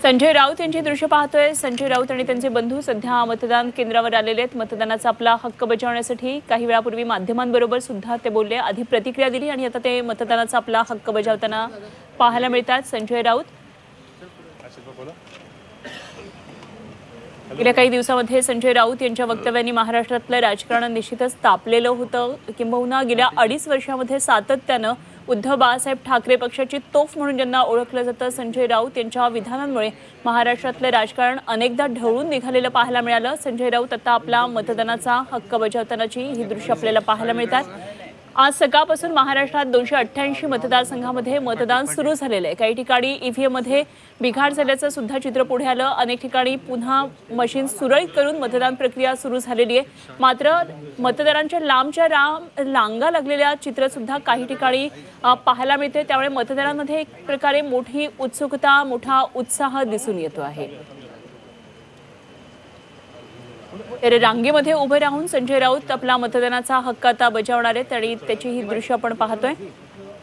संजय राऊत यांची दृश्य पाहतोय। संजय राऊत आणि त्यांचे बंधू सध्या मतदान केंद्रावर आलेले आहेत। मतदानाचा आपला हक्क बजावण्यासाठी काही वेळापूर्वी माध्यमांबरोबर सुद्धा ते बोलले, आधी प्रतिक्रिया दिली आणि आता ते मतदानाचा आपला हक्क बजावताना पाहायला मिळतात। संजय राऊत गेल्या काही दिवसांमध्ये संजय राऊत यांच्या वक्तव्यांनी महाराष्ट्रातलं राजकारण निश्चितच तापलेलं होतं। किंबहुना गेल्या 2.5 वर्षांमध्ये सातत्यानं उद्धव बाळासाहेब ठाकरे पक्षाची तोफ म्हणून ज्यांना ओळखलं जातं, संजय राऊत यांच्या विधानांमुळे महाराष्ट्रातलं राजकारण अनेकदा ढवळून निघालेलं पाहायला मिळालं। संजय राऊत आता आपला मतदानाचा हक्क बजावतानाची ही दृश्य आपल्याला पाहायला मिळतात। आज सकाळपासून महाराष्ट्रात 288 मतदारसंघांमध्ये मतदान सुरू झालेलं आहे। काही ठिकाणी ईव्हीएम मध्ये बिघाड झाल्याचं सुद्धा चित्र पुढे आलं। अनेक ठिकाणी पुन्हा मशीन सुरळीत करून मतदान प्रक्रिया सुरू झालेली आहे। मात्र मतदारांच्या लांबच्या रांगा लागलेल्या चित्र सुद्धा काही ठिकाणी पाहायला मिळते। त्यामुळे मतदारांमध्ये एक प्रकारे मोठी उत्सुकता, मोठा उत्साह दिसून येतो आहे। तर रांगेमध्ये उभे राहून संजय राऊत आपला मतदानाचा हक्क आता बजावणार आहेत आणि त्याची ही दृश्य आपण पाहतोय।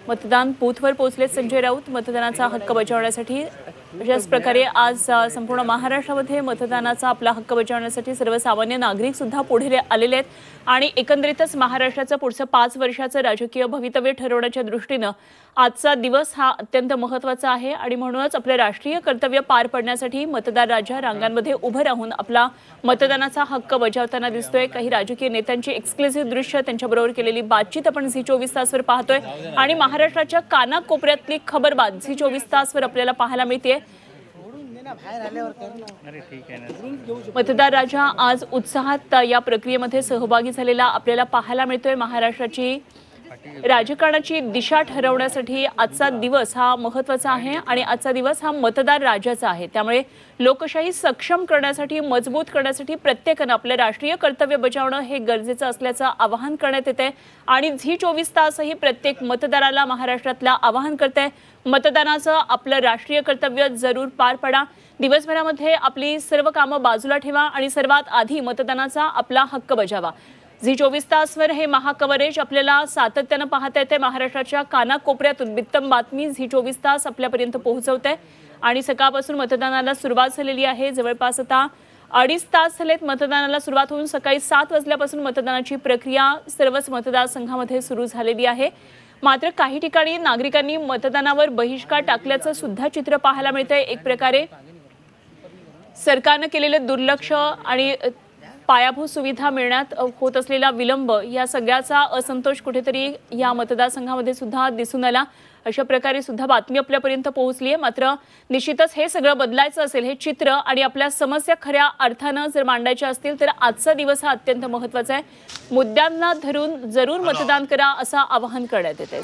मतदान बूथवर पोहोचले संजय राऊत मतदानाचा हक्क बजावण्यासाठी। अशाच प्रकारे आज संपूर्ण महाराष्ट्रामध्ये मतदानाचा आपला हक्क बजावण्यासाठी सर्वसामान्य नागरिक सुद्धा पुढे आलेले आहेत आणि एकंदरीतच महाराष्ट्राचं पुढचं 5 वर्षाचं राजकीय भवितव्य ठरवण्याच्या दृष्टीनं आजचा दिवस हा अत्यंत महत्त्वाचा आहे आणि म्हणूनच आपले राष्ट्रीय कर्तव्य पार पाडण्यासाठी मतदार राजा रांगांमध्ये उभं राहून आपला मतदानाचा हक्क बजावताना दिसतोय। काही राजकीय नेत्यांची एक्सक्लुसिव्ह दृश्य, त्यांच्याबरोबर केलेली बातचीत आपण झी24 तासवर पाहतोय आणि महाराष्ट्राच्या कानाकोपऱ्यातली खबरबात झी24 तासवर आपल्याला पाहायला मिळते। मतदार राजा आज उत्साहात या प्रक्रियेमध्ये सहभागी झालेला आपल्याला पाहायला मिळतोय। महाराष्ट्राची राजकारणाची दिशा ठरवण्यासाठी आजचा दिवस हा महत्त्वाचा आहे आणि आजचा दिवस हा मतदार राजाचा आहे। त्यामुळे लोकशाही सक्षम करण्यासाठी, मजबूत करण्यासाठी प्रत्येकाने आपले राष्ट्रीय कर्तव्य बजावणं हे गरजेचं असल्याचं आवाहन करण्यात येते आणि झी24 तासही प्रत्येक मतदाराला महाराष्ट्रातला आवाहन करते, मतदानाचं आपलं राष्ट्रीय कर्तव्य जरूर पार पाडा। दिवसभरामध्ये आपली सर्व कामं बाजूला ठेवा आणि सर्वात आधी मतदानाचा आपला हक्क बजावा। झी24 तासवर हे महाकव्हरेज आपल्याला सातत्यानं पाहता येते। महाराष्ट्राच्या कानाकोपऱ्यातून बित्तम बातमी झी24 तास आपल्यापर्यंत पोहोचवते आणि सकाळपासून मतदानाला सुरुवात झालेली आहे। जवळपास आता 2.5 तास झालेत मतदानाला सुरुवात होऊन। सकाळी 7 वाजल्यापासून मतदानाची प्रक्रिया सर्वच मतदारसंघामध्ये सुरू झालेली आहे। मात्र काही ठिकाणी नागरिकांनी मतदानावर बहिष्कार टाकल्याचं सुद्धा चित्र पाहायला मिळतंय। एक प्रकारे सरकारने केलेलं दुर्लक्ष आणि पायाभूत सुविधा मिळण्यात होत असलेला विलंब या सगळ्याचा असंतोष कुठेतरी या मतदारसंघामध्ये सुद्धा दिसून आला। अशा प्रकारे सुद्धा बातमी आपल्यापर्यंत पोहोचली आहे। मात्र निश्चितच हे सगळं बदलायचं असेल, हे चित्र आणि आपल्या समस्या खऱ्या अर्थानं जर मांडायच्या असतील तर आजचा दिवस हा अत्यंत महत्त्वाचा आहे। मुद्द्यांना धरून जरूर मतदान करा असं आवाहन करण्यात येते।